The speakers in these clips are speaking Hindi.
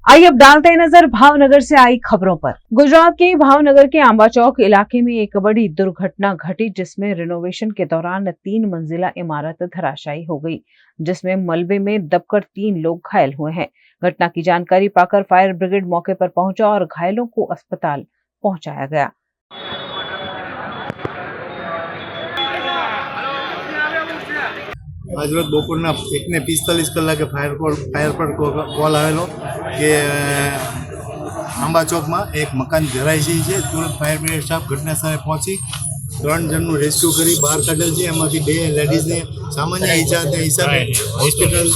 आइए अब डालते हैं नजर भावनगर से आई खबरों पर। गुजरात के भावनगर के आंबा चौक इलाके में एक बड़ी दुर्घटना घटी, जिसमें रिनोवेशन के दौरान 3 मंजिला इमारत धराशायी हो गई, जिसमें मलबे में दबकर 3 लोग घायल हुए हैं। घटना की जानकारी पाकर फायर ब्रिगेड मौके पर पहुंचा और घायलों को अस्पताल पहुंचाया गया। आज रोज बपोरना 1:45 कलाके फायर पर कॉल आवेलो कि आंबा चौक में एक मकान धराई है। तुरंत फायर ब्रिगेड स्टाफ घटना स्थले पहुंची 3 जनનું रेस्क्यू करी बहार काढेल है। एमांथी 2 लेडीजने सामान्य ईजा हिसाबे होस्पिटल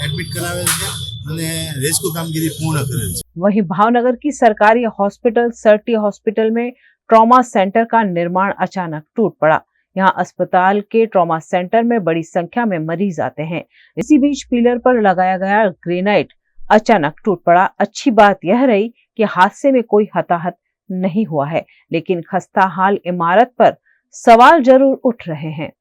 एडमिट करावेल है અને રેસ્ક્યુ કામગીરી પૂર્ણ કરેલ છે। वहीं भावनगर की सरकारी हॉस्पिटल सर्टी हॉस्पिटल में ट्रॉमा सेंटर का निर्माण अचानक टूट पड़ा। यहाँ अस्पताल के ट्रॉमा सेंटर में बड़ी संख्या में मरीज आते हैं। इसी बीच पिलर पर लगाया गया ग्रेनाइट अचानक टूट पड़ा। अच्छी बात यह रही कि हादसे में कोई हताहत नहीं हुआ है, लेकिन खस्ता हाल इमारत पर सवाल जरूर उठ रहे हैं।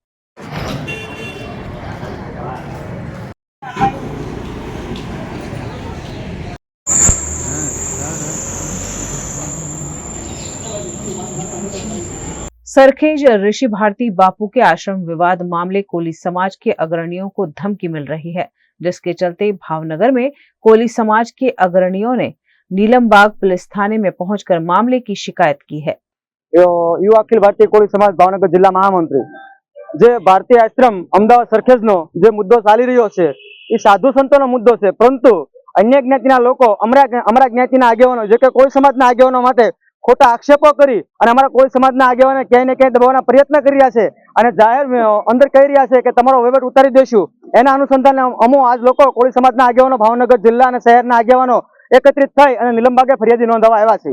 सरखेज ऋषि भारती बापू के आश्रम विवाद मामले कोली समाज के अग्रणियों को धमकी मिल रही है, जिसके चलते भावनगर में कोली समाज के अग्रणियों ने नीलमबाग पुलिस थाने में पहुंचकर मामले की शिकायत की है। युवा अखिल भारतीय कोली समाज भावनगर जिला महामंत्री जे भारतीय आश्रम अमदावाद सरखेज नो जे मुद्दो चाली रह्यो छे ए साधु संतोनो मुद्दो छे, परंतु अन्य ज्ञातिना लोको अमरा ज्ञातिना आगेवानो जे के कोई समाजना आगेवानो माटे खोटा आक्षेपो करी अने अमरा कोई समाजना आगेवाने क्यांय ने क्यांय दबाववाना प्रयत्न करी रह्या छे अने जाहेर अंदर कही रह्या छे के तमारो वहीवट उतारी देशुं। एना अनुसंधाने अमो आज लोको कोली समाजना आगेवानो भावनगर जिल्ला अने शहेरना आगेवानो एकत्रित थई अने नीलमबागे फरियादी नोंधाववा आव्या छे।